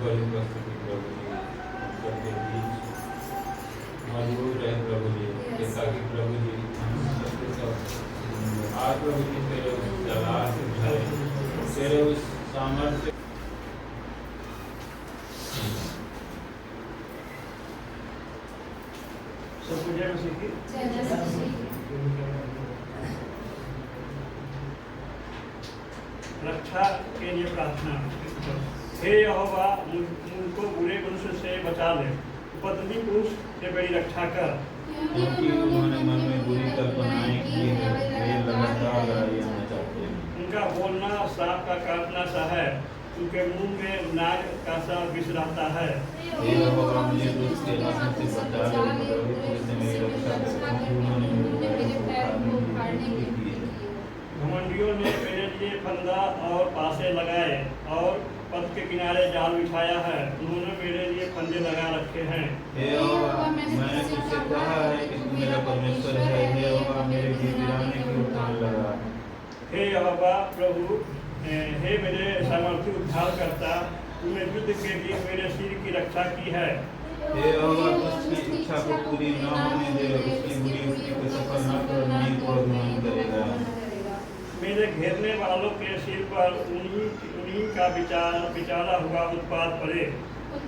बड़ी उपस्थिति प्रभु जी हम सबके बीच मजबूत रहे प्रभु जी, ताकि प्रभु जी हम सबके सब आज प्रभु जी तेरे उस जलाल से भरे, तेरे उस सामर्थ्य रक्षा के लिए प्रार्थना। हे यहोवा, मुझको बुरे मनुष्य से बचा ले, उपद्रवी पुरुष से बड़ी रक्षा कर, क्योंकि उन्होंने मन में बुरी कल्पनाएं की है, वे लगातार लड़ाइयां मचाते हैं। उनका बोलना सांप का काटना सा है, उनके मुंह में नाग का सा विष रहता है। हे यहोवा, मुझे दुष्ट के हाथ से बचा ले, उपद्रवी पुरुष से मेरी रक्षा कर, क्योंकि उन्होंने मेरे पैरों को उखाड़ने की युक्ति की है। घमंडियों ने मेरे लिए फंदा और पासे लगाए और पथ के किनारे जाल बिछाया है, उन्होंने मेरे लिए फंदे लगा रखे हैं। हे यहोवा, मैंने तुझसे कहा है कि तू मेरा परमेश्वर है। हे यहोवा, मेरे गिड़गिड़ाने की उठान लगा। हे यहोवा प्रभु, हे मेरे सामर्थ्य उद्धार करता, तूने युद्ध के लिए मेरे सिर की रक्षा की है। हे यहोवा, उसकी इच्छा को पूरी न होने दे, उसकी बुरी युक्ति को सफल न कर, नहीं को अभिमान करेगा। मेरे घेरने वालों के सिर पर उन्हीं का बिचारा हुआ उत्पात पड़े।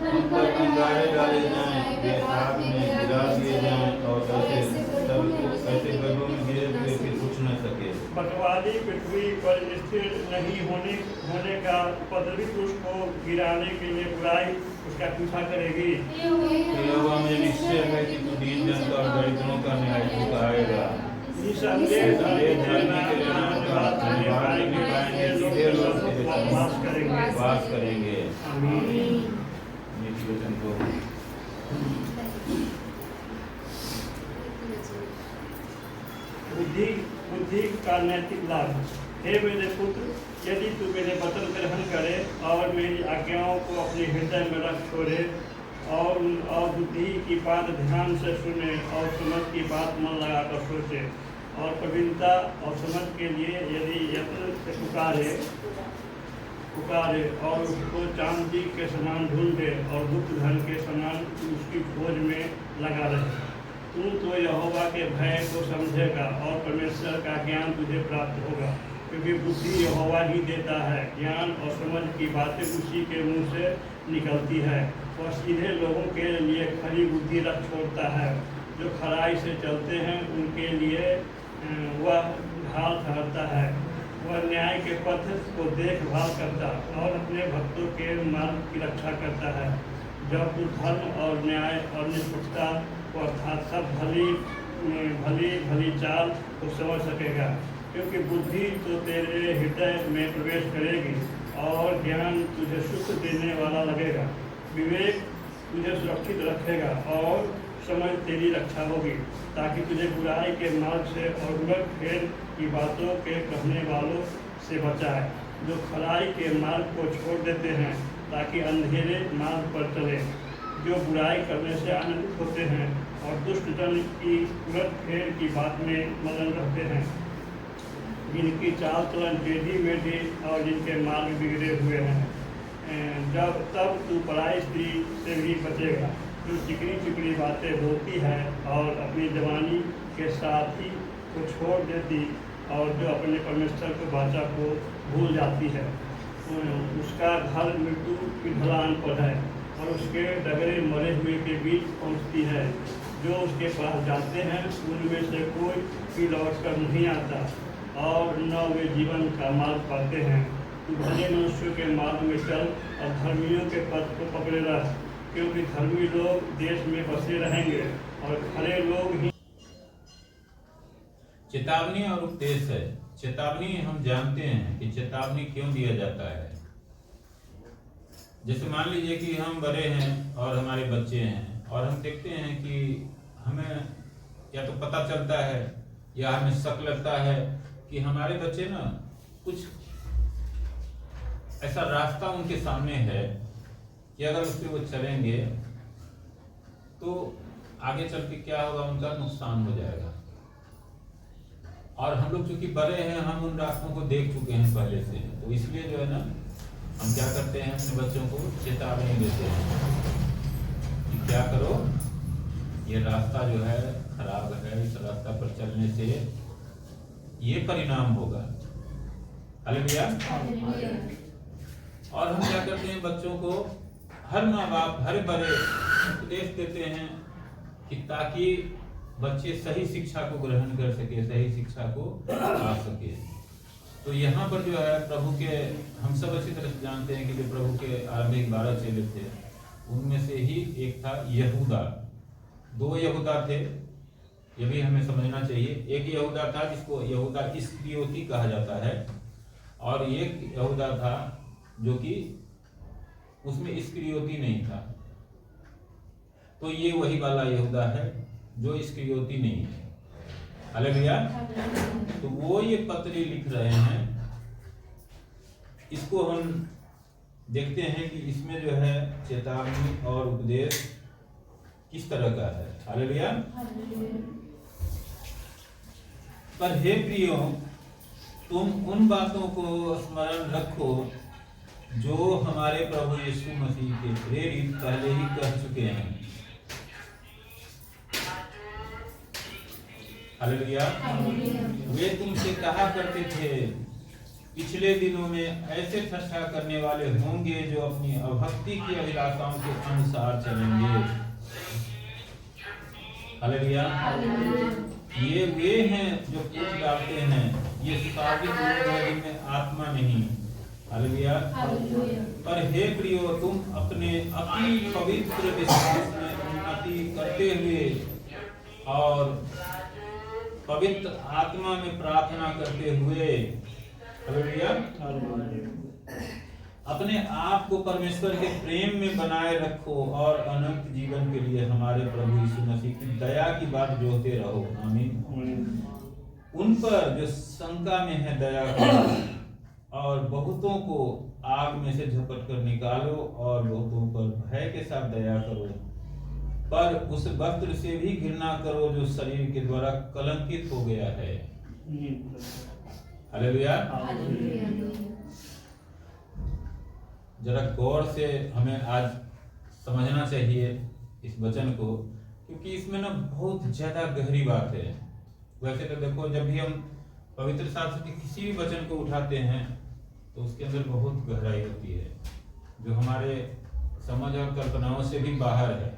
उन पर अंगारे डाले जाएं, वे आग में गिरा दिए जाएं और ऐसे गड्ढों में गिरे हुए फिर उठ न सके। बटवाली पृथ्वी पर स्थिर नहीं होने का, उपद्रवी पुरुष को गिराने के लिए बुराई उसका पीछा करेगी। हे यहोवा, मुझे निश्चय है कि तू दीन जनता और दरिद्रों का न्याय चुकाएगा। वास करेंगे। वचन को बुद्धि का नैतिक लाभ। हे मेरे पुत्र, यदि तू मेरे वचन ग्रहण करे और मेरी आज्ञाओं को अपने हृदय में रख छोड़े और बुद्धि की बात ध्यान से सुने और समझ की बात मन लगाकर सोचे और प्रवीणता और समझ के लिए यदि यत्न से पुकारे और उसको चांदी के समान ढूंढे और गुप्त धन के समान उसकी खोज में लगा रहे, तू तो यहोवा के भय को समझेगा और परमेश्वर का ज्ञान तुझे प्राप्त होगा, क्योंकि बुद्धि यहोवा ही देता है, ज्ञान और समझ की बातें उसी के मुंह से निकलती है। वह सीधे लोगों के लिए खरी बुद्धि रख छोड़ता है, जो खराई से चलते हैं उनके लिए वह ढाल ठहरता है। वह न्याय के पथ को देखभाल करता और अपने भक्तों के मार्ग की रक्षा करता है। जब तू धर्म और न्याय और निष्पक्षता को अर्थात सब भली चाल को समझ सकेगा, क्योंकि बुद्धि तो तेरे हृदय में प्रवेश करेगी और ज्ञान तुझे सुख देने वाला लगेगा। विवेक तुझे सुरक्षित रखेगा और समझ तेरी रक्षा होगी, ताकि तुझे बुराई के मार्ग से और उलट फेर की बातों के कहने वालों से बचाए, जो खराई के मार्ग को छोड़ देते हैं ताकि अंधेरे मार्ग पर चले, जो बुराई करने से आनंदित होते हैं और दुष्ट जन की उलट फेर की बात में मगन रहते हैं, जिनकी चाल चलन टेढ़ी मेढ़ी और जिनके मार्ग बिगड़े हुए हैं। तब तू पराई स्त्री से भी बचेगा, जो चिकनी बातें बोलती है और अपनी जवानी के साथी को छोड़ देती और जो अपने परमेश्वर को वाचा को भूल जाती है। उसका घर मृत्यु की ढलान पर है और उसके डगरे मरे हुए के बीच पहुंचती है। जो उसके पास जाते हैं उनमें से कोई भी लौट कर नहीं आता और न वे जीवन का मार्ग पाते हैं। तू भले मनुष्यों के मार्ग में चल और धर्मियों के पथ को पकड़े रह, क्योंकि धर्मी लोग देश में बसे रहेंगे और खरे लोग ही। चेतावनी और उपदेश है। चेतावनी हम जानते हैं कि चेतावनी क्यों दिया जाता है। जैसे मान लीजिए कि हम बड़े हैं और हमारे बच्चे हैं और हम देखते हैं कि हमें या तो पता चलता है या हमें शक लगता है कि हमारे बच्चे ना कुछ ऐसा रास्ता उनके सामने है कि अगर उस पर वो चलेंगे तो आगे चल के क्या होगा, उनका नुकसान हो जाएगा। और हम लोग चूंकि बड़े हैं, हम उन रास्तों को देख चुके हैं पहले से, तो इसलिए जो है ना हम क्या करते हैं, अपने बच्चों को चेतावनी देते हैं कि क्या करो, ये रास्ता जो है खराब है, इस रास्ता पर चलने से ये परिणाम होगा। हालेलुया। और हम क्या करते हैं, बच्चों को, हर माँ बाप हर बड़े उपदेश देते हैं कि ताकि बच्चे सही शिक्षा को ग्रहण कर सके, सही शिक्षा को पा सके। तो यहाँ पर जो है प्रभु के, हम सब अच्छी तरह से जानते हैं कि जो प्रभु के आरंभिक 12 चेले थे, उनमें से ही एक था यहूदा। 2 यहूदा थे, ये भी हमें समझना चाहिए। एक यहूदा था जिसको यहूदा इस्करियोती कहा जाता है, और एक यहूदा था जो कि उसमें इस्करियोती नहीं था। तो ये वही वाला यहूदा है जो इस्करियोती नहीं है। हालेलुया। तो वो ये पत्री लिख रहे हैं, इसको हम देखते हैं कि इसमें जो है चेतावनी और उपदेश किस तरह का है। हालेलुया। पर हे प्रियो, तुम उन बातों को स्मरण रखो जो हमारे प्रभु यीशु मसीह के प्रेरित पहले ही कह चुके हैं। हालेलुया। वे तुमसे कहा करते थे, पिछले दिनों में ऐसे ठट्ठा करने वाले होंगे जो अपनी अभक्ति की अभिलाषाओं के अनुसार चलेंगे। हालेलुया। ये वे हैं जो पूछ डालते हैं, ये साबित लोग हैं जिनमें आत्मा नहीं। हालेलुया। पर हे प्रियो, तुम अपनी पवित्र विश्वास में उन्नति करते हुए और पवित्र आत्मा में प्रार्थना करते हुए, हालेलुया, अपने आप को परमेश्वर के प्रेम में बनाए रखो और अनंत जीवन के लिए हमारे प्रभु यीशु मसीह की दया की बात जोहते रहो। आमीन। उन पर जो शंका में है दया करो, और बहुतों को आग में से झपट कर निकालो, और बहुतों पर भय के साथ दया करो, पर उस वस्त्र से भी घृणा करो जो शरीर के द्वारा कलंकित हो गया है। हालेलुया। जरा गौर से हमें आज समझना चाहिए इस वचन को, क्योंकि इसमें ना बहुत ज्यादा गहरी बात है। वैसे तो देखो, जब भी हम पवित्र शास्त्र के किसी भी वचन को उठाते हैं तो उसके अंदर बहुत गहराई होती है जो हमारे समझ और कल्पनाओं से भी बाहर है।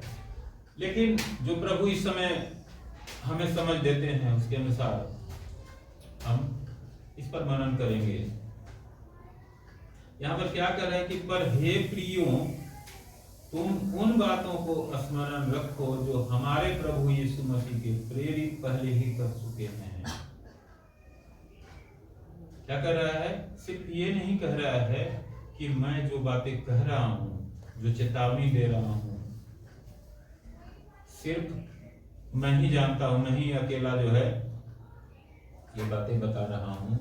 लेकिन जो प्रभु इस समय हमें समझ देते हैं उसके अनुसार हम इस पर मनन करेंगे। यहाँ पर क्या कर रहे हैं कि पर हे प्रियो, तुम उन बातों को स्मरण रखो जो हमारे प्रभु यीशु मसीह के प्रेरित पहले ही कर चुके हैं। क्या कर रहा है? सिर्फ ये नहीं कह रहा है कि मैं जो बातें कह रहा हूं, जो चेतावनी दे रहा हूं, सिर्फ मैं ही जानता हूं, मैं ही अकेला जो है ये बातें बता रहा हूं।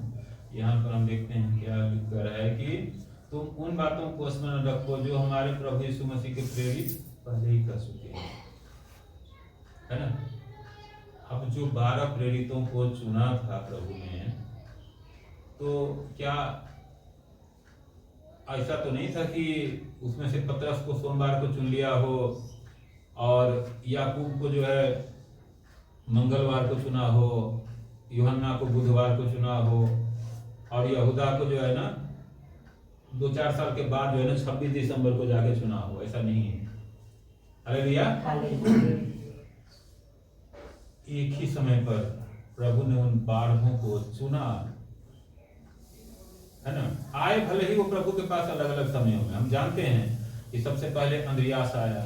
यहाँ पर हम देखते हैं क्या लिख रहा है कि तुम उन बातों को स्मरण रखो जो हमारे प्रभु यीशु मसीह के प्रेरित पहले ही कर चुके हैं, है ना। अब जो 12 प्रेरितों को चुना था प्रभु ने, तो क्या ऐसा तो नहीं था कि उसमें से पतरस को सोमवार को चुन लिया हो और याकूब को जो है मंगलवार को चुना हो, यूहन्ना को बुधवार को चुना हो, और यहूदा को जो है ना 2-4 साल के बाद जो है ना 26 दिसंबर को जाके चुना हो। ऐसा नहीं है। हालेलुया। एक ही समय पर प्रभु ने उन 12 को चुना, है ना। आए भले ही वो प्रभु के पास अलग अलग समयों में। हम जानते हैं कि सबसे पहले अंद्रियास आया,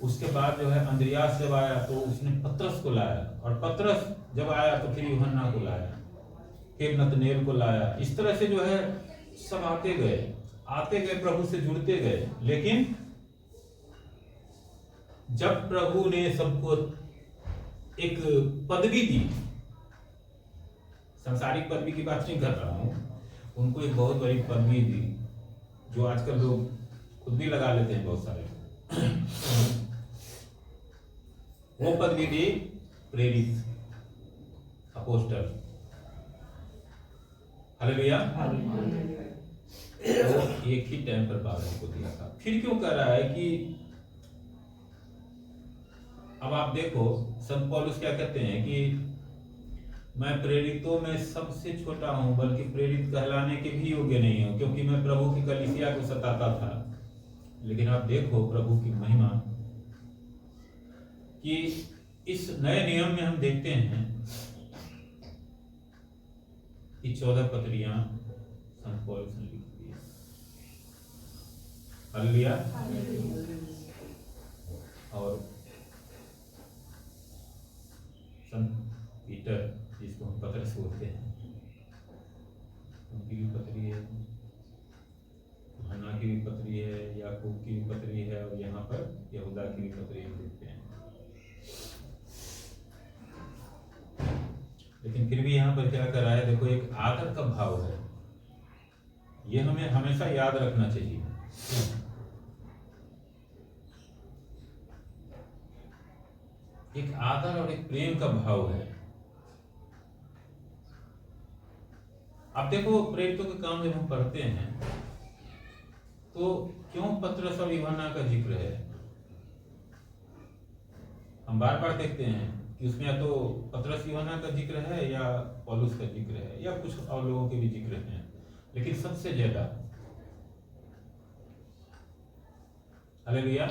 उसके बाद जो है अंद्रियास जब आया तो उसने पतरस को लाया, और पतरस जब आया तो फिर यूहन्ना को लाया, फिर नतनेल को लाया। इस तरह से जो है सब आते गए, प्रभु से जुड़ते गए। लेकिन जब प्रभु ने सबको एक पदवी दी, सांसारिक पदवी की बात नहीं कर रहा हूं, उनको एक बहुत बड़ी पदवी दी जो आजकल लोग खुद भी लगा लेते हैं बहुत सारे। वो पदवी दी प्रेरित, अपोस्टल। हालेलुया। वो एक ही टाइम पर 12 को दिया था। फिर क्यों कह रहा है कि अब आप देखो संत पौलुस क्या कहते हैं कि मैं प्रेरितों में सबसे छोटा हूं, बल्कि प्रेरित कहलाने के भी योग्य नहीं हूं, क्योंकि मैं प्रभु की कलीसिया को सताता था। लेकिन आप देखो प्रभु की महिमा कि इस नए नियम में हम देखते हैं कि 14 पत्रियां संत पौलुस ने लिख दी। हालेलुया। और संत पीटर, जिसको हम पतरस बोलते हैं, उनकी भी पत्री है, यूहन्ना की भी पत्री है, याकूब की भी पत्री है, और यहाँ पर यहूदा की भी पत्री देखते हैं। लेकिन फिर भी यहाँ पर क्या कर रहा है, देखो एक आदर का भाव है, ये हमें हमेशा याद रखना चाहिए। एक आदर और एक प्रेम का भाव है। आप देखो प्रेरितों के काम जब हम पढ़ते हैं तो क्यों पतरस और यूहन्ना का जिक्र है? हम बार बार देखते हैं कि उसमें या तो पतरस यूहन्ना का जिक्र है या पौलुस का जिक्र है या कुछ और लोगों के भी जिक्र हैं, लेकिन सबसे ज्यादा हालेलुया।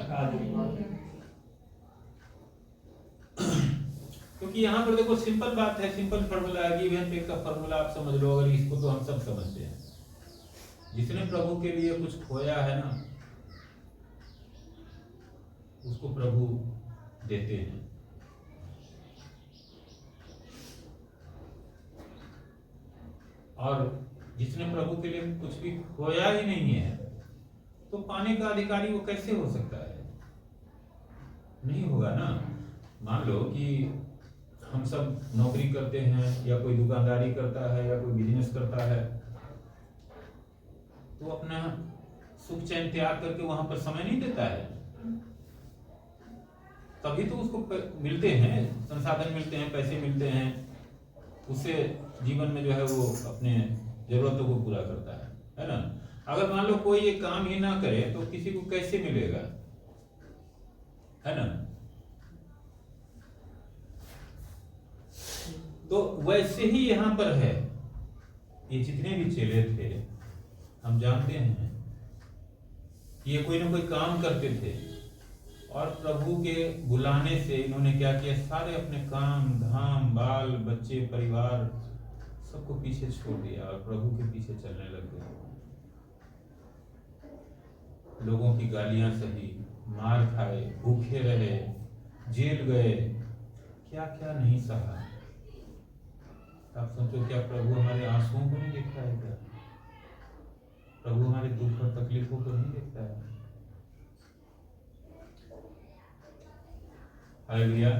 क्योंकि यहाँ पर देखो सिंपल बात है, सिंपल फॉर्मूला है, गिव एंड टेक का फॉर्मूला आप समझ लो। अगर इसको तो हम सब समझते हैं, जिसने प्रभु के लिए कुछ खोया है ना, उसको प्रभु देते हैं। और जिसने प्रभु के लिए कुछ भी खोया ही नहीं है, तो पाने का अधिकारी वो कैसे हो सकता है? नहीं होगा ना। मान लो कि हम सब नौकरी करते हैं, या कोई दुकानदारी करता है, या कोई बिजनेस करता है, तो अपना सुख चैन त्याग करके वहां पर समय नहीं देता है, तभी तो उसको मिलते हैं, संसाधन मिलते हैं, पैसे मिलते हैं, उससे जीवन में जो है वो अपने जरूरतों को पूरा करता है ना। अगर मान लो कोई ये काम ही ना करे तो किसी को कैसे मिलेगा, है ना। तो वैसे ही यहां पर है, ये जितने भी चेले थे हम जानते हैं कि ये कोई ना कोई काम करते थे, और प्रभु के बुलाने से इन्होंने क्या किया, सारे अपने काम धाम, बाल बच्चे, परिवार सबको पीछे छोड़ दिया और प्रभु के पीछे चलने लग गए। लोगों की गालियां सही, मार खाए, भूखे रहे, जेल गए, क्या क्या नहीं सहा। आप सोचो, क्या प्रभु हमारे आंसुओं को नहीं देखता है? क्या प्रभु हमारे दुख और तकलीफों को नहीं देखता है? हालेलुया।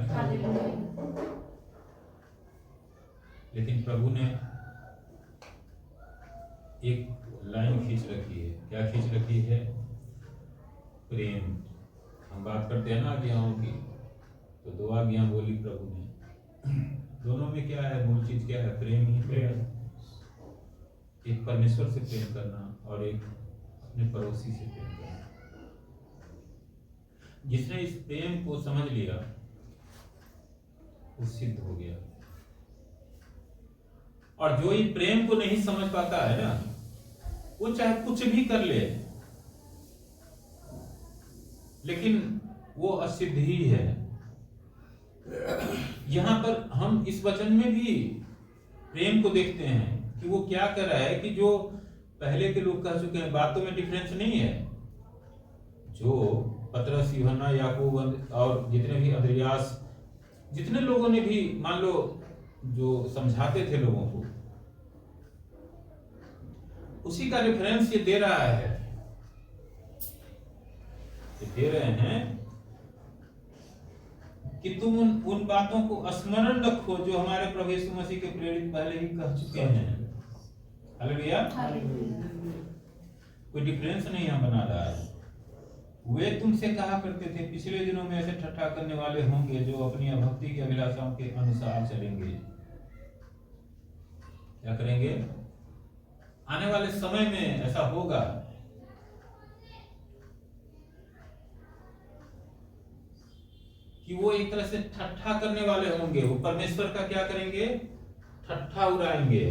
लेकिन प्रभु ने एक लाइन खींच रखी है। क्या खींच रखी है? प्रेम। हम बात करते हैं ना आज्ञाओं की, तो 2 आज्ञा बोली प्रभु ने। दोनों में क्या है? मूल चीज क्या है? प्रेम ही प्रेम। एक परमेश्वर से प्रेम करना और एक अपने पड़ोसी से प्रेम करना। जिसने इस प्रेम को समझ लिया वो सिद्ध हो गया। और जो ये प्रेम को नहीं समझ पाता है ना, वो चाहे कुछ भी कर ले, लेकिन वो असिद्ध ही है। यहां पर हम इस वचन में भी प्रेम को देखते हैं कि वो क्या कर रहा है, कि जो पहले के लोग कह चुके हैं, बातों में डिफरेंस नहीं है। जो पतरस, यूहन्ना, याकूब और जितने भी अंद्रियास, जितने लोगों ने भी मान लो जो समझाते थे लोगों को, उसी का रेफरेंस ये दे रहा है। ये दे रहे हैं कि तुम उन बातों को स्मरण रखो जो हमारे प्रभु यीशु मसीह के प्रेरित पहले ही कह चुके हैं। हालेलुया। कोई डिफरेंस नहीं यहाँ बना रहा है। वे तुमसे कहा करते थे, पिछले दिनों में ऐसे ठट्ठा करने वाले होंगे जो अपनी भक्ति की अभिलाषाओं के अनुसार चलेंगे। क्या करेंगे? आने वाले समय में ऐसा होगा कि वो एक तरह से ठट्ठा करने वाले होंगे। वो परमेश्वर का क्या करेंगे? ठट्ठा उड़ाएंगे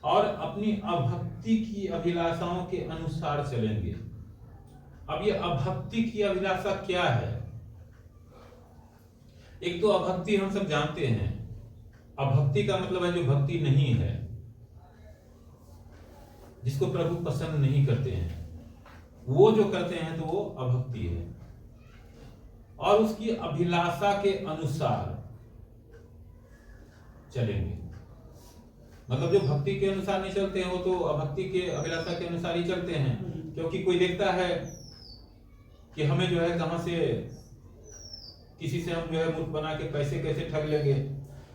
और अपनी अभक्ति की अभिलाषाओं के अनुसार चलेंगे। अब ये अभक्ति की अभिलाषा क्या है? एक तो अभक्ति हम सब जानते हैं, अभक्ति का मतलब है जो भक्ति नहीं है, जिसको प्रभु पसंद नहीं करते हैं, वो जो करते हैं तो वो अभक्ति है। और उसकी अभिलाषा के अनुसार चलेंगे, मतलब जो भक्ति के अनुसार नहीं चलते हैं वो तो अभक्ति के अभिलाषा के अनुसार ही चलते हैं। क्योंकि कोई देखता है कि हमें जो है कहां से किसी से हम जो है मूर्ख बना के पैसे कैसे ठग लेंगे,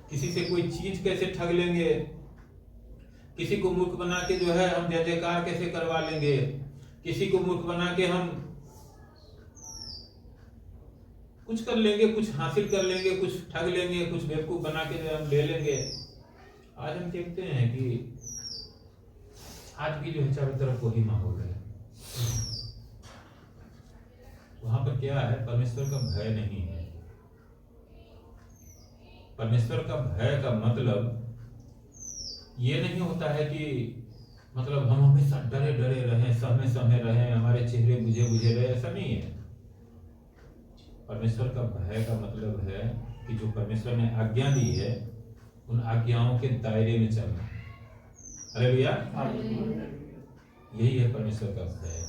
किसी से कोई चीज कैसे ठग लेंगे, किसी को मूर्ख बना के जो है हम जय जयकार कैसे करवा लेंगे, किसी को मूर्ख बना के हम कुछ कर लेंगे, कुछ हासिल कर लेंगे, कुछ ठग लेंगे, कुछ बेवकूफ बना के जो हम ले लेंगे। आज हम देखते हैं कि आज भी जो है चारों तरफ वही माहौल है। वहां पर क्या है? परमेश्वर का भय नहीं है। परमेश्वर का भय का मतलब ये नहीं होता है कि मतलब हम हमेशा डरे डरे रहें, सहमे सहमे रहें, हमारे चेहरे बुझे बुझे रहे, ऐसा नहीं है। परमेश्वर का भय का मतलब है कि जो परमेश्वर ने आज्ञा दी है उन आज्ञाओं के दायरे में चलना। अरे भैया, यही है परमेश्वर का भय।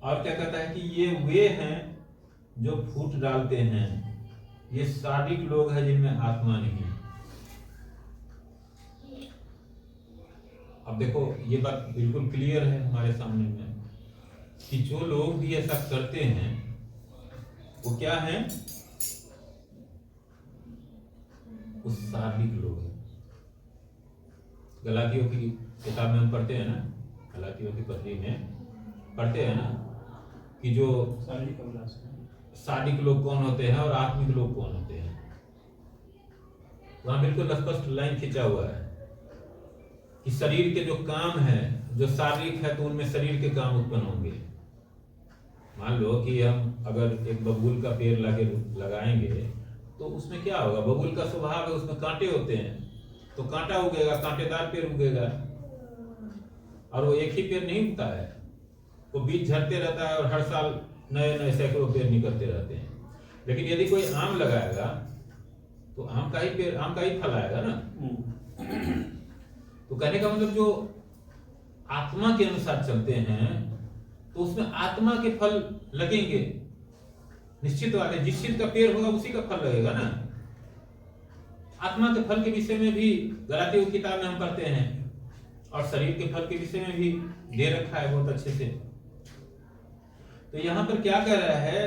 और क्या कहता है कि ये वे हैं जो फूट डालते हैं, ये सादिक लोग हैं जिनमें आत्मा नहीं। अब देखो ये बात बिल्कुल क्लियर है हमारे सामने में कि जो लोग भी ऐसा करते हैं वो क्या हैं? वो सादिक लोग हैं। गलातियों की किताब में हम पढ़ते हैं ना, गलातियों की पत्री में पढ़ते हैं ना कि जो सादिक लोग कौन होते हैं और आत्मिक लोग कौन होते हैं। वहां बिल्कुल स्पष्ट लाइन खींचा हुआ है कि शरीर के जो काम है, जो शारीरिक है, तो उनमें शरीर के काम उत्पन्न होंगे। मान लो कि हम अगर एक बबूल का पेड़ लगाएंगे तो उसमें क्या होगा? बबूल का स्वभाव है, उसमें कांटे होते हैं, तो कांटा उगेगा, कांटेदार पेड़ उगेगा। और वो एक ही पेड़ नहीं उगता है, वो बीज झड़ते रहता है और हर साल नए नए सैकड़ों पेड़ निकलते रहते हैं। लेकिन यदि कोई आम लगाएगा तो आम का ही पेड़, आम का ही फल आएगा ना। तो कहने का मतलब जो आत्मा के अनुसार चलते हैं तो उसमें आत्मा के फल लगेंगे, निश्चित बात है। जिस चीज का पेड़ होगा उसी का फल लगेगा ना। आत्मा के फल के विषय में भी गलातियों की किताब में हम पढ़ते हैं, और शरीर के फल के विषय में भी दे रखा है बहुत अच्छे से। तो यहां पर क्या कह रहा है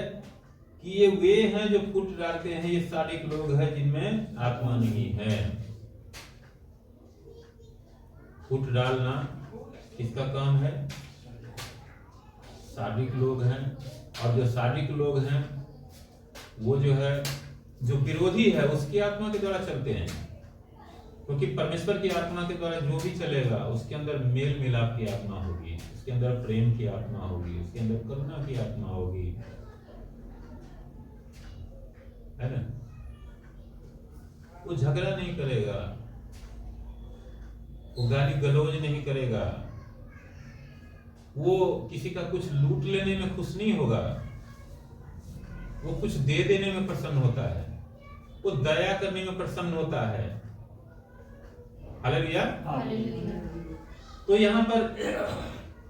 कि ये वे हैं जो फूट डालते हैं, ये सादिक लोग हैं जिनमें आत्मा नहीं है। फूट डालना किसका काम है? सादिक लोग हैं। और जो सादिक लोग हैं वो जो है, जो विरोधी है उसकी आत्मा के द्वारा चलते हैं। क्योंकि परमेश्वर की आत्मा के द्वारा जो भी चलेगा उसके अंदर मेल मिलाप की आत्मा होगी, उसके अंदर प्रेम की आत्मा होगी, उसके अंदर करुणा की आत्मा होगी, है ना। वो झगड़ा नहीं करेगा, वो गाली गलौज नहीं करेगा, वो किसी का कुछ लूट लेने में खुश नहीं होगा, वो कुछ दे देने में प्रसन्न होता है, वो दया करने में प्रसन्न होता है। हालेलुया। तो यहाँ पर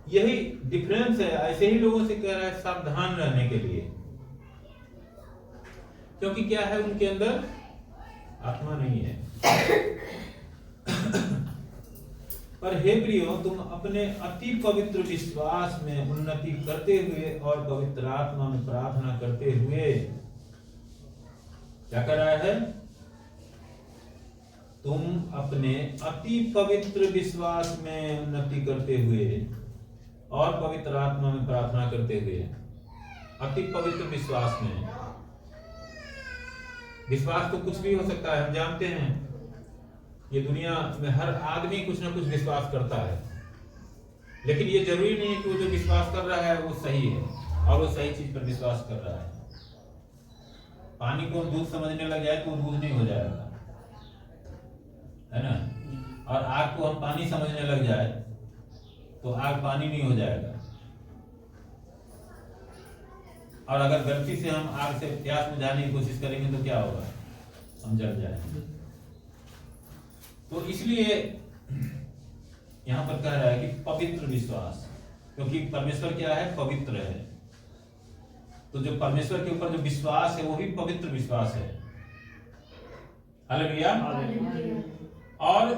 यही डिफरेंस है। ऐसे ही लोगों से कह रहा है सावधान रहने के लिए, क्योंकि क्या है, उनके अंदर आत्मा नहीं है। पर हे प्रियो, तुम अपने अति पवित्र विश्वास में उन्नति करते हुए और पवित्र आत्मा में प्रार्थना करते हुए क्या कर रहा है? तुम अपने अति पवित्र विश्वास में उन्नति करते हुए और पवित्र आत्मा में प्रार्थना करते हुए अति पवित्र विश्वास में। विश्वास तो कुछ भी हो सकता है, हम जानते हैं ये दुनिया में हर आदमी कुछ ना कुछ विश्वास करता है, लेकिन ये जरूरी नहीं है कि वो जो विश्वास कर रहा है वो सही है और वो सही चीज पर विश्वास कर रहा है। पानी को हम दूध समझने लग जाए तो वो दूध नहीं हो जाएगा, है ना। और आग को हम पानी समझने लग जाए तो आग पानी नहीं हो जाएगा। और अगर गलती से हम आग से प्यास बुझाने की कोशिश करेंगे तो क्या होगा, हम जल जाएंगे। तो इसलिए यहां पर कह रहा है कि पवित्र विश्वास, क्योंकि परमेश्वर क्या है, पवित्र है। तो जो परमेश्वर के ऊपर जो विश्वास है वो भी पवित्र विश्वास है। हालेलुया। और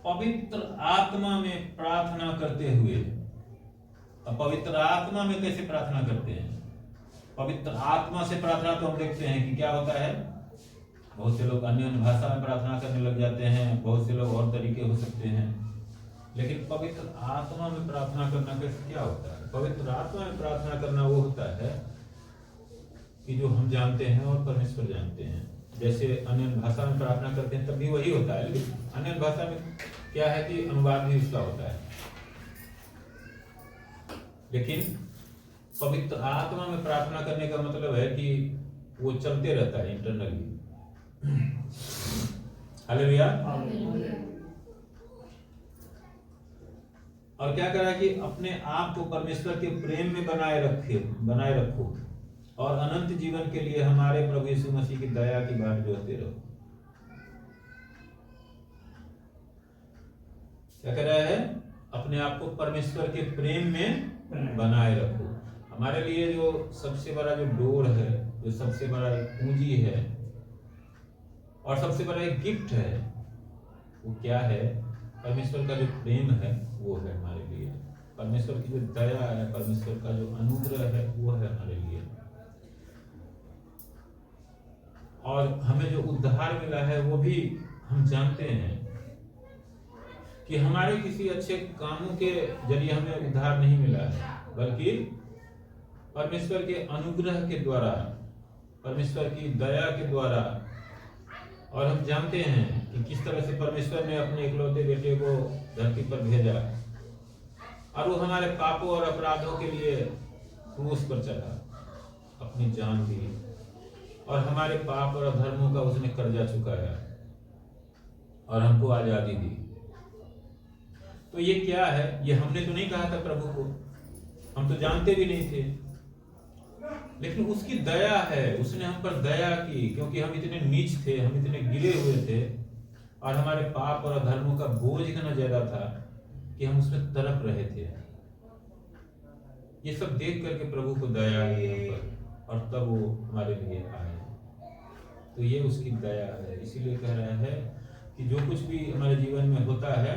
पवित्र आत्मा में प्रार्थना करते हुए, अब पवित्र आत्मा में कैसे प्रार्थना करते हैं? पवित्र आत्मा से प्रार्थना तो हम देखते हैं कि क्या होता है, बहुत से लोग अन्य भाषा में प्रार्थना करने लग जाते हैं, बहुत से लोग और तरीके हो सकते हैं, लेकिन पवित्र आत्मा में प्रार्थना करना कैसे क्या होता है? पवित्र आत्मा में प्रार्थना करना वो होता है कि जो हम जानते हैं और परमेश्वर जानते हैं। जैसे अन्य भाषा में प्रार्थना करते हैं तब भी वही होता है, लेकिन अन्य भाषा में क्या है कि अनुवाद भी उसका होता है। लेकिन पवित्र आत्मा में प्रार्थना करने का मतलब है कि वो चलते रहता है इंटरनली। हालेलुया। और क्या करा कि अपने आप को परमेश्वर के प्रेम में बनाए रखो और अनंत जीवन के लिए हमारे प्रभु यीशु मसीह की दया की बाट जोहते रहो। क्या कह रहा है? अपने आप को परमेश्वर के प्रेम में बनाए रखो। हमारे लिए जो सबसे बड़ा जो डोर है, जो सबसे बड़ा पूंजी है और सबसे बड़ा एक गिफ्ट है, वो क्या है? परमेश्वर का जो प्रेम है वो है हमारे लिए। परमेश्वर की जो दया है, परमेश्वर का जो अनुग्रह है वो है हमारे लिए। और हमें जो उद्धार मिला है वो भी हम जानते हैं कि हमारे किसी अच्छे कामों के जरिए हमें उद्धार नहीं मिला है, बल्कि परमेश्वर के अनुग्रह के द्वारा, परमेश्वर की दया के द्वारा। और हम जानते हैं कि किस तरह से परमेश्वर ने अपने इकलौते बेटे को धरती पर भेजा और वो हमारे पापों और अपराधों के लिए क्रूस पर चढ़ा, अपनी जान दी और हमारे पाप और अधर्मों का उसने कर्जा चुकाया और हमको आजादी दी। तो ये क्या है? ये हमने तो नहीं कहा था प्रभु को, हम तो जानते भी नहीं थे, लेकिन उसकी दया है, उसने हम पर दया की, क्योंकि हम इतने नीच थे, हम इतने गिरे हुए थे और हमारे पाप और अधर्मों का बोझ इतना ज्यादा था कि हम उसमें तड़प रहे थे। ये सब देख करके प्रभु को दया आई हम पर और तब वो हमारे लिए आए। तो ये उसकी दया है। इसीलिए कह रहा है कि जो कुछ भी हमारे जीवन में होता है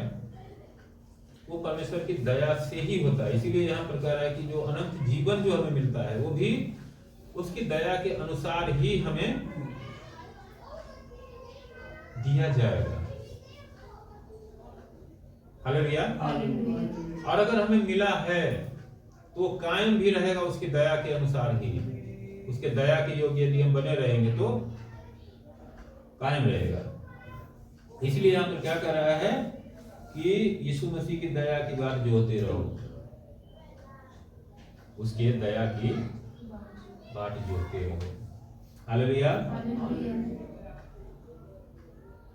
वो परमेश्वर की दया से ही होता है। इसीलिए यहाँ पर कह रहा है कि जो अनंत जीवन जो हमें मिलता है वो भी उसकी दया के अनुसार ही हमें दिया जाएगा। हालेलुया। और अगर हमें मिला है तो कायम भी रहेगा उसकी दया के अनुसार ही। उसके दया के योग्य यदि हम बने रहेंगे तो कायम रहेगा। इसलिए यहाँ पर क्या कर रहा है कि यीशु मसीह की दया की बात जोहते रहो, उसके दया की बात जोहते रहो। हालेलुया।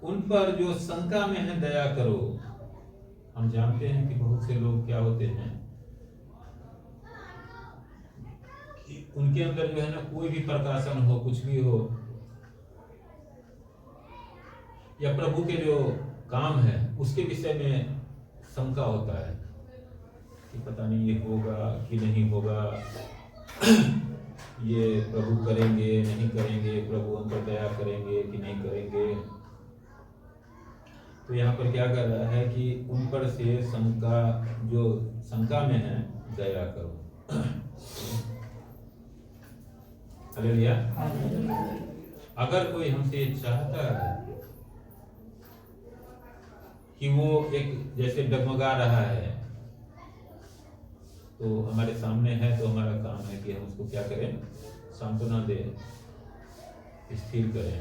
उन पर जो शंका में है दया करो। हम जानते हैं कि बहुत से लोग क्या होते हैं कि उनके अंदर जो है ना कोई भी प्रकाशन हो, कुछ भी हो, या प्रभु के जो काम है उसके विषय में शंका होता है कि पता नहीं ये होगा कि नहीं होगा, ये प्रभु करेंगे नहीं करेंगे, प्रभु हम पर दया करेंगे कि नहीं करेंगे। तो यहाँ पर क्या कर रहा है कि उन पर से शंका, जो शंका में है दया करो। हालेलुया। अगर कोई हमसे चाहता है कि वो एक जैसे डगमगा रहा है तो हमारे सामने है, तो हमारा काम है कि हम उसको क्या करें, सांत्वना दें, स्थिर करें।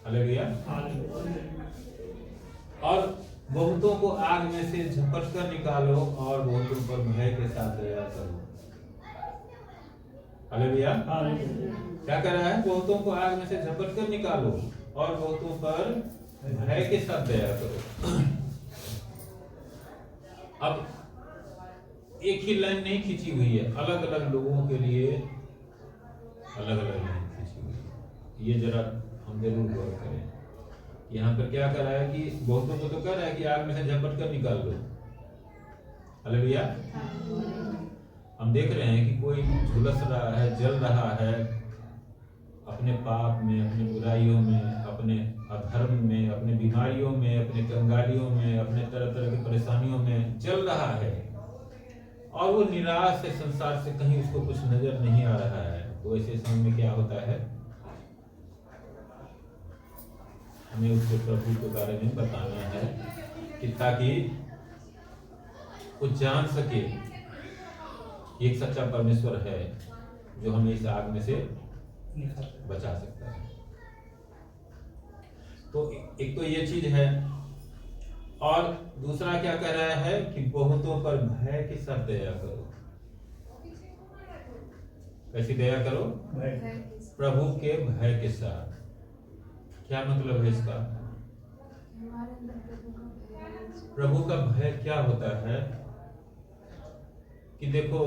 हालेलुया। और बहुतों को आग में से झपट कर निकालो और बहुतों पर भय के साथ दया करो। हालेलुया। क्या कर रहा है? बहुतों को आग में से झपट कर निकालो और बहुतों पर भय के साथ दया करो। अब एक ही लाइन नहीं खींची हुई है, अलग अलग लोगों के लिए अलग अलग लाइन खींची हुई है। ये जरा हम जरूर गौर करें। यहाँ पर क्या कर रहा है कि बहुतों को तो कह रहा है कि आग में से झपट कर निकाल दो। हालेलुया। हम देख रहे हैं कि कोई झुलस रहा है, जल रहा है अपने पाप में, अपनी बुराइयों में, अपने अधर्म में, अपने बीमारियों में, अपने कंगालियों में, अपने तरह तरह की परेशानियों में जल रहा है और वो निराश है संसार से, कहीं उसको कुछ नजर नहीं आ रहा है। तो ऐसे समय में क्या होता है, हमें उसके प्रभु के बारे में बताना है कि ताकि वो जान सके कि एक सच्चा परमेश्वर है जो हमें इस आग में से बचा सकता है। तो एक तो ये चीज है, और दूसरा क्या कह रहा है कि बहुतों पर भय के साथ दया करो। कैसी दया करो? प्रभु के भय के साथ। क्या मतलब है इसका? प्रभु का भय क्या होता है कि देखो,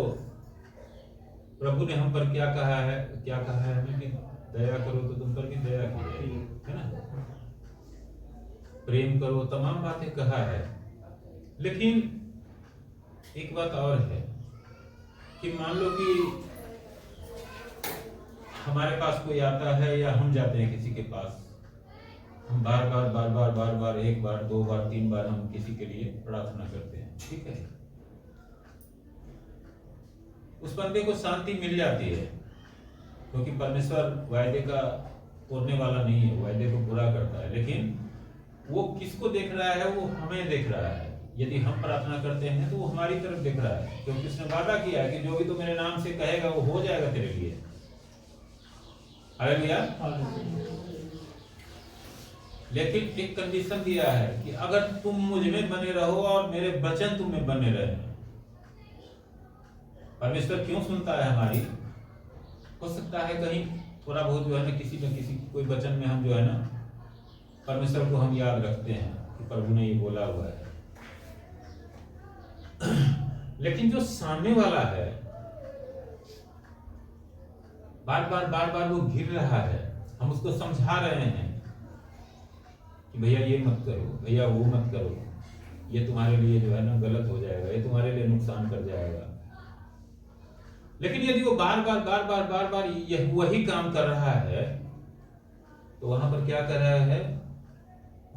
प्रभु ने हम पर क्या कहा है, क्या कहा है हमें कि दया करो तो तुम पर भी दया की है ना, प्रेम करो, तमाम बातें कहा है। लेकिन एक बात और है कि मान लो कि हमारे पास कोई आता है या हम जाते हैं किसी के पास, हम बार बार एक बार, दो बार, तीन बार हम किसी के लिए प्रार्थना करते हैं, ठीक है। उस बंदे को शांति मिल जाती है क्योंकि परमेश्वर वायदे का तोड़ने वाला नहीं है, वायदे को पूरा करता है। लेकिन वो किसको देख रहा है? वो हमें देख रहा है। यदि हम प्रार्थना करते हैं तो वो हमारी तरफ देख रहा है, क्योंकि उसने वादा किया है कि जो भी तो मेरे नाम से कहेगा वो हो जाएगा तेरे लिए। हालेलुया। लेकिन एक कंडीशन दिया है कि अगर तुम मुझ में बने रहो और मेरे वचन तुम में बने रहे। परमेश्वर क्यों सुनता है हमारी? हो सकता है कहीं थोड़ा बहुत जो है ना किसी कोई वचन में हम जो है ना परमेश्वर को हम याद रखते हैं कि प्रभु ने ये बोला हुआ है। लेकिन जो सामने वाला है बार बार वो घिर रहा है, हम उसको समझा रहे हैं कि भैया ये मत करो, भैया वो मत करो, ये तुम्हारे लिए जो है ना गलत हो जाएगा, ये तुम्हारे लिए नुकसान कर जाएगा। लेकिन यदि वो बार बार यह वही काम कर रहा है तो वहां पर क्या कर रहा है?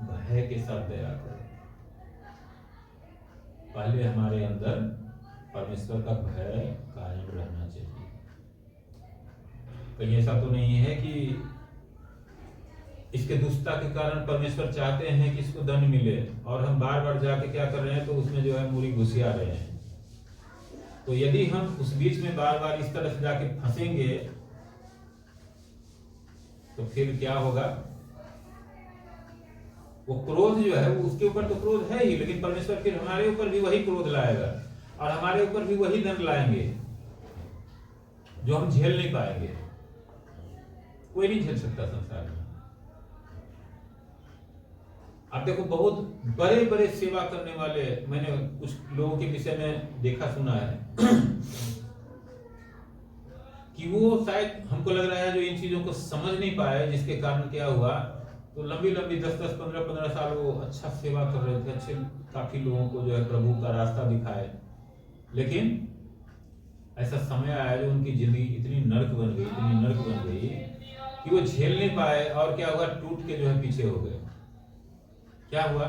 भय के साथ दया करो। पहले हमारे अंदर परमेश्वर का भय कायम रहना चाहिए। कहीं ऐसा तो नहीं है कि इसके दुष्टता के कारण परमेश्वर चाहते हैं कि इसको दंड मिले और हम बार बार जाके क्या कर रहे हैं तो उसमें जो है मूरी घुसिया रहे हैं। तो यदि हम उस बीच में बार बार इस तरह से जाके फंसेंगे तो फिर क्या होगा? वो क्रोध जो है वो उसके ऊपर तो क्रोध है ही, लेकिन परमेश्वर फिर हमारे ऊपर भी वही क्रोध लाएगा और हमारे ऊपर भी वही दंड लाएंगे जो हम झेल नहीं पाएंगे। कोई नहीं झेल सकता संसार में। आप देखो, बहुत बड़े बड़े सेवा करने वाले मैंने कुछ लोगों के विषय में देखा सुना है कि वो शायद हमको लग रहा है जो इन चीजों को समझ नहीं पाए, जिसके कारण क्या हुआ तो लंबी 10-10, 15-15 साल वो अच्छा सेवा कर रहे थे, अच्छे काफी लोगों को जो है प्रभु का रास्ता दिखाए। लेकिन ऐसा समय आया जो उनकी जिंदगी इतनी नर्क बन गई कि वो झेल नहीं पाए और क्या हुआ? टूट के जो है पीछे हो गए। क्या हुआ?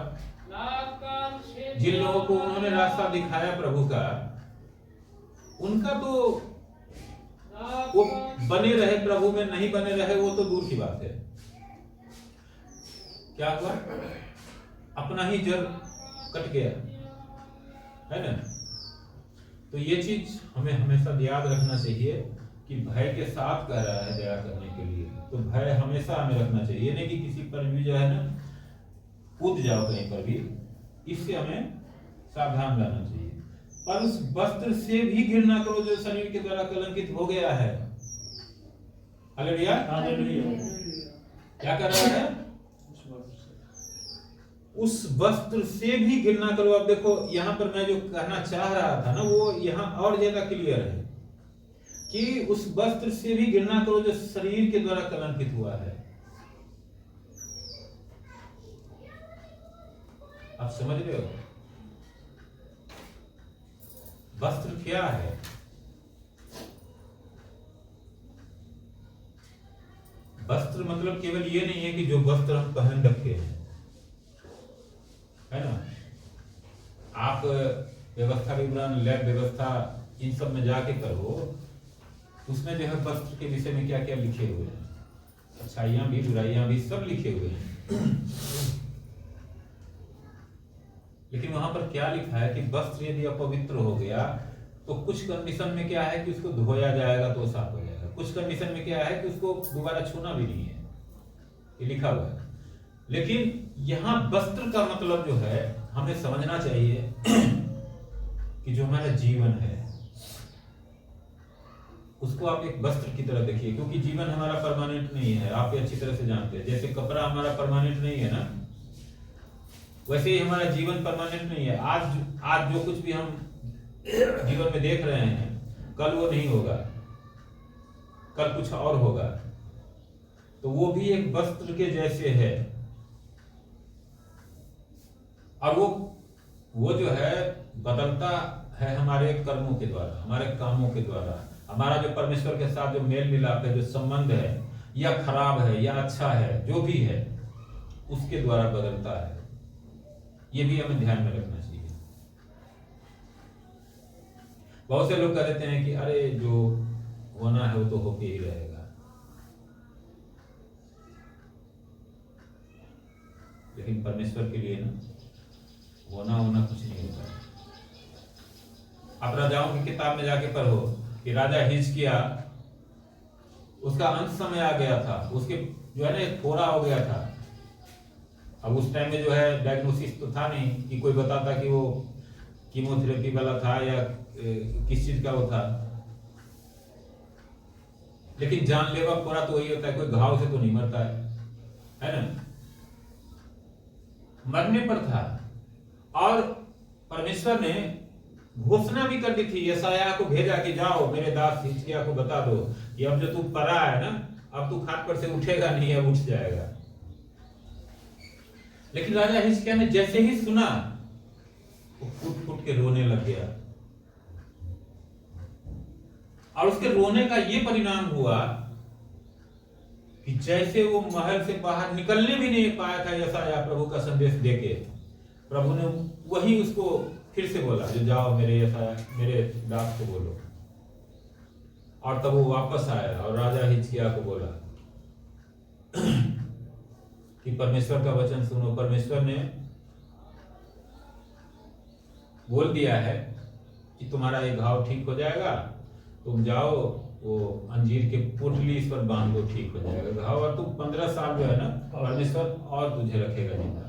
जिन लोगों को उन्होंने रास्ता दिखाया प्रभु का, उनका तो वो बने रहे प्रभु में, नहीं बने रहे वो तो दूर की बात है। क्या हुआ? अपना ही जड़ कट गया, है ना। तो ये चीज हमें हमेशा याद रखना चाहिए कि भय के साथ कह रहा है दया करने के लिए, तो भय हमेशा हमें रखना चाहिए। ये नहीं कि किसी पर भी जो है ना कूद जाओ कहीं पर भी, इससे हमें सावधान रहना चाहिए। पर उस वस्त्र से भी घृणा करो जो शरीर के द्वारा कलंकित हो गया है। हालेलुया। क्या कर रहा है? उस वस्त्र से भी घृणा करो। अब देखो यहां पर मैं जो कहना चाह रहा था ना, वो यहां और ज्यादा क्लियर है कि उस वस्त्र से भी घृणा करो जो शरीर के द्वारा कलंकित हुआ है। आप समझ रहे हो? वस्त्र क्या है? वस्त्र मतलब केवल ये नहीं है कि जो वस्त्र हम पहन रखे हैं, है ना। आप व्यवस्था विवरण, लैब व्यवस्था, इन सब में जाके करो, उसमें जो है वस्त्र के विषय में क्या क्या लिखे हुए हैं, अच्छाइयां भी बुराइयां भी सब लिखे हुए हैं। लेकिन वहां पर क्या लिखा है कि वस्त्र यदि अपवित्र हो गया तो कुछ कंडीशन में क्या है कि उसको धोया जाएगा तो साफ हो जाएगा, कुछ कंडीशन में क्या है कि उसको दोबारा छूना भी नहीं है, ये लिखा हुआ है। लेकिन यहां वस्त्र का मतलब जो है हमें समझना चाहिए कि जो हमारा जीवन है उसको आप एक वस्त्र की तरह देखिए, क्योंकि जीवन हमारा परमानेंट नहीं है। आप ये अच्छी तरह से जानते हैं, जैसे कपड़ा हमारा परमानेंट नहीं है ना, वैसे ही हमारा जीवन परमानेंट नहीं है। आज जो कुछ भी हम जीवन में देख रहे हैं, कल वो नहीं होगा, कल कुछ और होगा। तो वो भी एक वस्त्र के जैसे है, और वो जो है बदलता है हमारे कर्मों के द्वारा, हमारे कामों के द्वारा। हमारा जो परमेश्वर के साथ जो मेल मिलाप है, जो संबंध है, या खराब है या अच्छा है, जो भी है उसके द्वारा बदलता है। ये भी हमें ध्यान में रखना चाहिए। बहुत से लोग कह देते हैं कि अरे जो होना है वो तो होके ही रहेगा, लेकिन परमेश्वर के लिए ना होना कुछ नहीं होता है। आप राजाओं की किताब में जाके पढ़ो कि राजा हिजकिय्या, उसका अंत समय आ गया था, उसके जो है ना फोड़ा हो गया था। अब उस टाइम में जो है डायग्नोसिस तो था नहीं कि कोई बताता कि वो कीमोथेरेपी वाला था या किस चीज का वो था, लेकिन जानलेवा फोड़ा तो वही होता है, कोई घाव से तो नहीं मरता है ना। मरने पर था, और परमेश्वर ने घोषणा भी कर दी थी, यशायाह को भेजा कि जाओ मेरे दास हिजकिय्याह को बता दो कि अब जो तू पड़ा है ना, अब तू खाट पर से उठेगा नहीं, अब उठ जाएगा। लेकिन राजा हिजकिय्याह ने जैसे ही सुना वो फूट फूट के रोने लग गया, और उसके रोने का ये परिणाम हुआ कि जैसे वो महल से बाहर निकलने भी नहीं पाया था यशायाह प्रभु का संदेश देके, प्रभु ने वही उसको फिर से बोला जो जाओ मेरे दास को बोलो। और तब वो वापस आया और राजा हिजकिय्याह को बोला कि परमेश्वर का वचन सुनो। परमेश्वर ने बोल दिया है कि तुम्हारा ये घाव ठीक हो जाएगा, तुम जाओ वो अंजीर के पुटली इस पर बांध दो, ठीक हो जाएगा घाव, और तुम 15 साल जो है ना परमेश्वर और तुझे रखेगा जिंदा।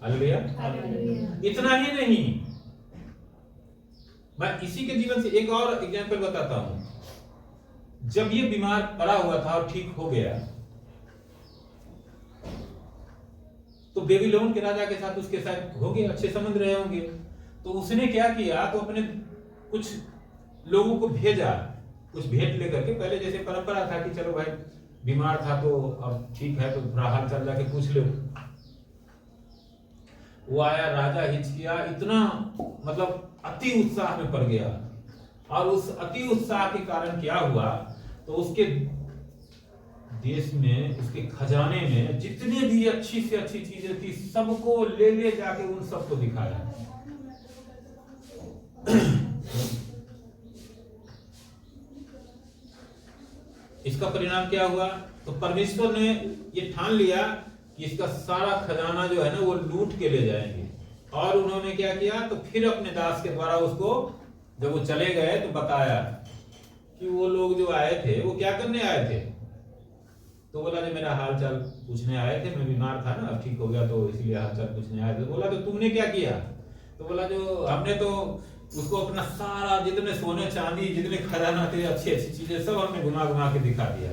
हालेलुया। इतना ही नहीं, मैं इसी के जीवन से एक और एग्जांपल बताता हूं। जब ये बीमार पड़ा हुआ था और ठीक हो गया, तो बेबीलोन के राजा के साथ उसके साथ हो गए, अच्छे संबंध रहे होंगे। तो उसने क्या किया, तो अपने कुछ लोगों को भेजा, कुछ भेंट लेकर के। पहले जैसे परंपरा था कि चलो भाई बीमार था तो अब ठीक है तो थोड़ा हाल चाल जाके पूछ लो। वो आया, राजा हिजकिय्याह इतना मतलब अति उत्साह में पड़ गया, और उस अति उत्साह के कारण क्या हुआ, तो उसके देश में, उसके खजाने में जितने भी अच्छी से अच्छी चीजें थी सबको ले जाके उन सबको दिखाया। इसका परिणाम क्या हुआ, तो परमेश्वर ने ये ठान लिया कि इसका सारा खजाना जो है ना वो लूट के ले जाएंगे। और उन्होंने क्या किया, तो फिर अपने दास के द्वारा उसको, जब वो चले गए तो बताया कि वो लोग जो आए थे वो क्या करने आए थे। तो बोला जो मेरा हाल चाल पूछने आए थे, मैं बीमार था ना, अब ठीक हो गया तो इसलिए हाल चाल पूछने आए थे। बोला तो तुमने क्या किया। तो बोला जो हमने तो उसको अपना सारा जितने सोने चांदी जितने खजाना थे अच्छी अच्छी चीजें सब हमने घुमा घुमा के दिखा दिया।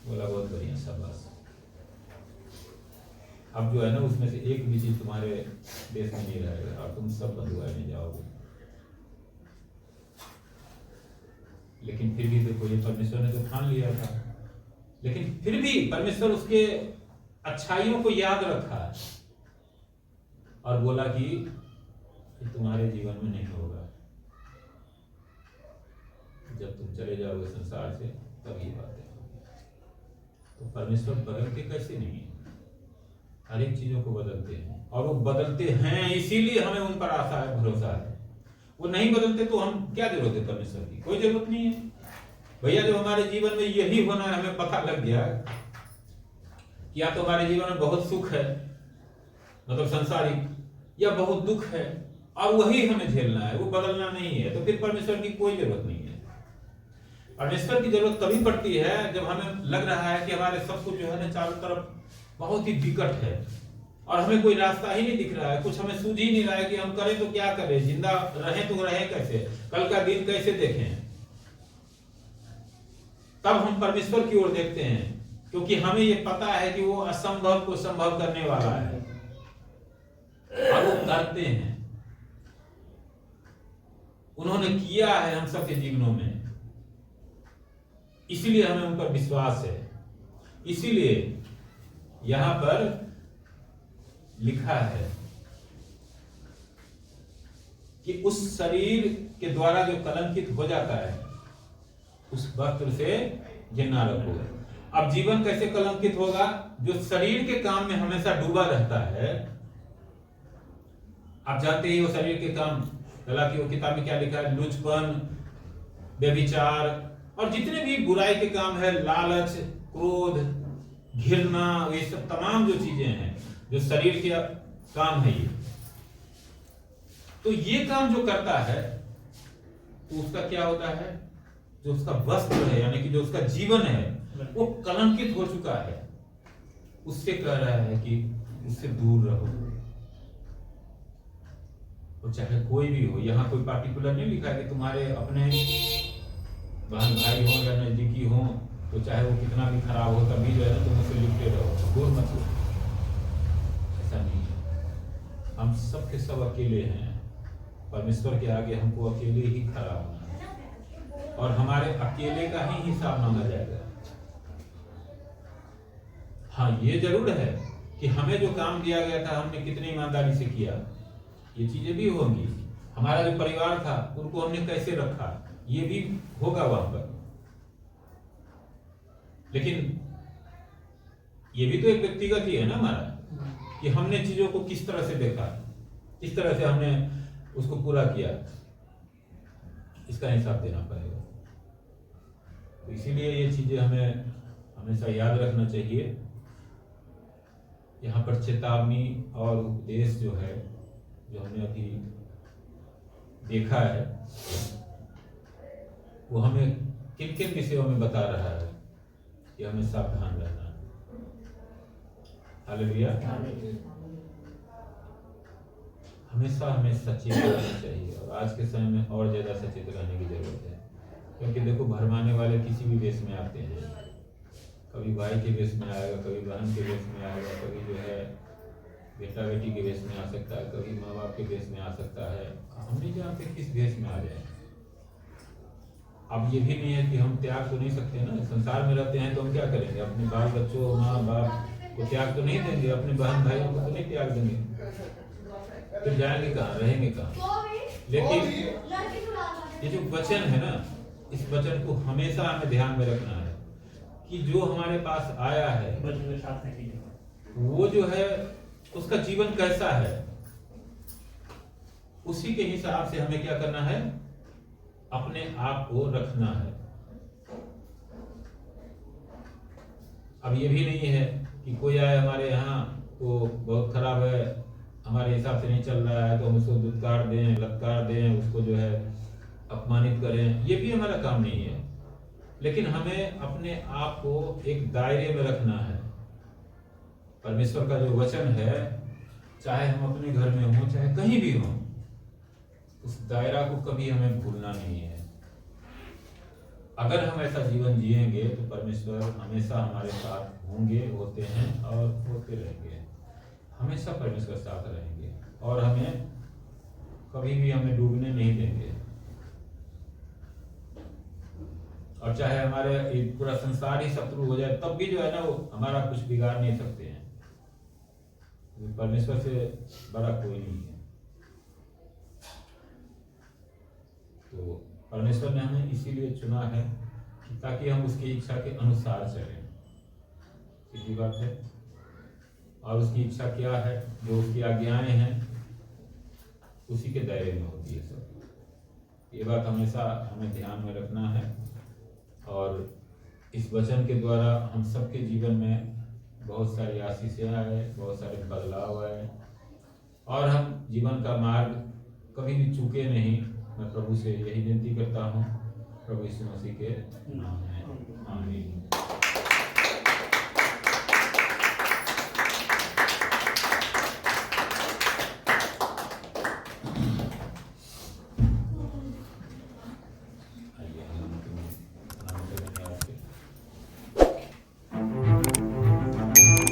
बोला बहुत बढ़िया, शाबाश। अब जो है ना उसमें से एक भी चीज तुम्हारे देश में नहीं रहेगा और तुम सब बंधुआई में जाओगे। लेकिन फिर भी देखो ये परमेश्वर ने तो ठान लिया था, लेकिन फिर भी परमेश्वर उसके अच्छाइयों को याद रखा और बोला कि ये तुम्हारे जीवन में नहीं होगा, जब तुम चले जाओगे संसार से तब ये बातें होगी। तो परमेश्वर बदलते कैसे नहीं है, हर एक चीजों को बदलते हैं और वो बदलते हैं, इसीलिए हमें उन पर आशा है, भरोसा है। वो नहीं बदलते तो हम क्या जरूरत है परमेश्वर की, कोई जरूरत नहीं है भैया। जो हमारे जीवन में यही होना है, हमें पता लग गया कि या तो हमारे जीवन में बहुत सुख है मतलब संसारिक, या बहुत दुख है और वही हमें झेलना है, वो बदलना नहीं है। तो फिर परमेश्वर की कोई जरूरत नहीं है। परमेश्वर की जरूरत तभी पड़ती है जब हमें लग रहा है कि हमारे सब कुछ जो है ना चारों तरफ बहुत ही विकट है और हमें कोई रास्ता ही नहीं दिख रहा है, कुछ हमें सूझ ही नहीं रहा है कि हम करें तो क्या करें, जिंदा रहें तो रहें कैसे, कल का दिन कैसे देखें। तब हम परमेश्वर की ओर देखते हैं, क्योंकि हमें ये पता है कि वो असंभव को संभव करने वाला है और वो करते हैं। उन्होंने किया है हम सबके जीवनों में, इसीलिए हमें उन पर विश्वास है। इसीलिए यहां पर लिखा है कि उस शरीर के द्वारा जो कलंकित हो जाता है उस वस्त्र से घिन रखो। अब जीवन कैसे कलंकित होगा, जो शरीर के काम में हमेशा डूबा रहता है। आप जानते ही वो शरीर के काम, हालांकि वो किताब में क्या लिखा है, लुचपन, व्यभिचार और जितने भी बुराई के काम है, लालच, क्रोध, घृणा, ये सब तमाम जो चीजें हैं जो शरीर के काम है ये, तो ये काम जो करता है तो उसका क्या होता है, जो उसका वस्त्र है यानी कि जो उसका जीवन है वो कलंकित हो चुका है। उससे कह रहा है कि उससे दूर रहो। और चाहे कोई भी हो, यहाँ कोई पार्टिकुलर नहीं लिखा है कि तुम्हारे अपने बहन भाई हो या नजदीकी हो, तो चाहे वो कितना भी खराब हो तभी जो है ना तुम उससे लिपटे रहो, दूर मत हो। ऐसा नहीं है, हम सब के सब अकेले हैं। परमेश्वर के आगे हमको अकेले ही खड़ा होना है और हमारे अकेले का ही हिसाब मांगा जाएगा। हाँ ये जरूर है कि हमें जो काम दिया गया था हमने कितनी ईमानदारी से किया, ये चीजें भी होंगी। हमारा जो परिवार था उनको हमने कैसे रखा, ये भी होगा वहां पर। लेकिन ये भी तो एक व्यक्तिगत ही है ना हमारा, कि हमने चीजों को किस तरह से देखा, किस तरह से हमने उसको पूरा किया, इसका हिसाब देना पड़ेगा। तो इसीलिए ये चीजें हमें हमेशा याद रखना चाहिए। यहाँ पर चेतावनी और उपदेश जो है, जो हमने अभी देखा है, वो हमें किन किन विषयों में बता रहा है कि हमें सावधान रहना है। हालेलुया। हमेशा हमें सचेत रहना चाहिए और आज के समय में और ज्यादा सचेत रहने की जरूरत है। क्योंकि देखो भरमाने वाले किसी भी वेश में आते हैं, कभी भाई के वेश में आएगा, कभी बहन के वेश में आएगा, कभी जो है बेटा बेटी के वेश में आ सकता है, कभी माँ बाप के वेश में आ सकता है। हम नहीं जानते किस वेश में आ जाए। अब ये भी नहीं है कि हम त्याग तो नहीं सकते ना, संसार में रहते हैं तो हम क्या करेंगे, अपने बाल बच्चों माँ बाप को त्याग तो नहीं देंगे, अपने बहन भाइयों को तो नहीं त्याग देंगे, फिर जाएंगे कहाँ, रहेंगे कहाँ। लेकिन ये जो वचन है ना, इस वचन को हमेशा हमें ध्यान में रखना है कि जो हमारे पास आया है वो जो है उसका जीवन कैसा है, उसी के हिसाब से हमें क्या करना है, अपने आप को रखना है। अब ये भी नहीं है कि कोई आए हमारे यहाँ तो बहुत खराब है, हमारे हिसाब से नहीं चल रहा है तो हम उसको दुत्कार दें, लत्कार दें, उसको जो है अपमानित करें, ये भी हमारा काम नहीं है। लेकिन हमें अपने आप को एक दायरे में रखना है। परमेश्वर का जो वचन है, चाहे हम अपने घर में हों चाहे कहीं भी हों, उस दायरा को कभी हमें भूलना नहीं है। अगर हम ऐसा जीवन जिएंगे तो परमेश्वर हमेशा हमारे साथ होंगे, होते हैं और होते रहेंगे। हमेशा परमेश्वर साथ रहेंगे और हमें कभी भी हमें डूबने नहीं देंगे। और चाहे हमारे पूरा संसार ही शत्रु हो जाए तब भी जो है ना, वो हमारा कुछ बिगाड़ नहीं सकते हैं। परमेश्वर से बड़ा कोई नहीं है। तो परमेश्वर ने हमें इसीलिए चुना है ताकि हम उसकी इच्छा के अनुसार चलें। सीधी बात है। और उसकी इच्छा क्या है? जो उसकी आज्ञाएं हैं उसी के दायरे में होती है सब। ये बात हमेशा हमें ध्यान में रखना है। और इस वचन के द्वारा हम सबके जीवन में बहुत सारी आशीषें आए, बहुत सारे बदलाव आए और हम जीवन का मार्ग कभी भी चूके नहीं। मैं प्रभु से यही विनती करता हूँ, प्रभु यीशु मसीह के नाम में आमीन।